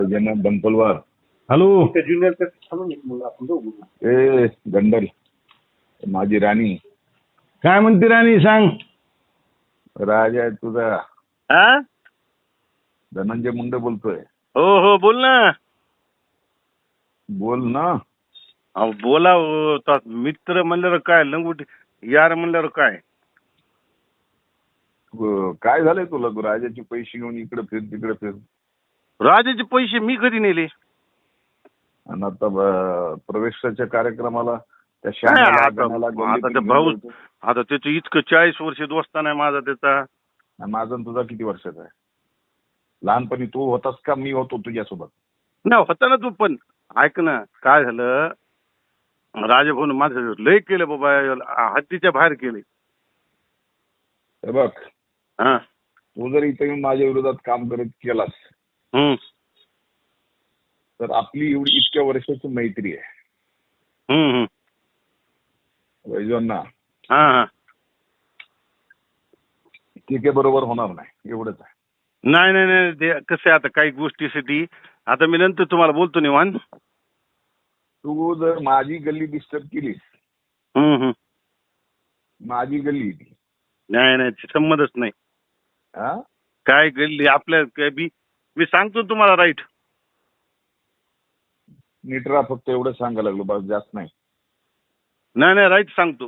Jagannath बनपलवार. Hello. ए गंडल माझी राणी. काय म्हणते राणी सांग. राजा आहे तुझा. हा? धनंजय मुंडे बोलतोय. हो हो बोल ना. बोल ना. अहो बोला हो. तो मित्र म्हणल्यावर काय लंगुटी यार म्हणल्यावर काय. काय झालंय तुला? राजाचे पैसे घेऊन इकडे फिर तिकडे फिर. राजाचे पैसे मी कधी नेले? आणि आता प्रवेशाच्या कार्यक्रमाला त्या नाही, श्यामाला, आता गणाला, आता गल्लीतून ते घेऊन भाऊ जायचं. आता त्याचं इतकं 40 वर्ष दोस्ता नाही माझा त्याचा. आणि माझा आणि तुझा किती वर्षाचा आहे? लहानपणी तू होतास का मी होतो तुझ्यासोबत? नाही होता ना तू पण. ऐक ना काय झालं. राजभाऊन माझं लय केलं बाबा. हद्दीच्या बाहेर केले. हे बघ, हा. तू जर इथे येऊन माझ्या विरोधात काम करत केलास हम्म तर आपली एवढी इतक्या वर्षाची मैत्री आहे हम्म हम्म. वैजवांना, हा हा. ठीक आहे, बरोबर होणार नाही एवढंच आहे. नाही नाही नाही ते कसं आहे आता काही गोष्टीसाठी. आता मी नंतर तुम्हाला बोलतो निवांत. तू जर माझी गल्ली डिस्टर्ब केलीस, हम्म. माझी गल्ली आहे ती. नाही नाही संबंधच नाही. हा? काय गल्ली आपल्या काय बी मी सांगतो तुम्हाला राईट. नीट राहा फक्त एवढं सांगायला लागलो, बस जास्त नाही. नाही नाही राईट सांगतो.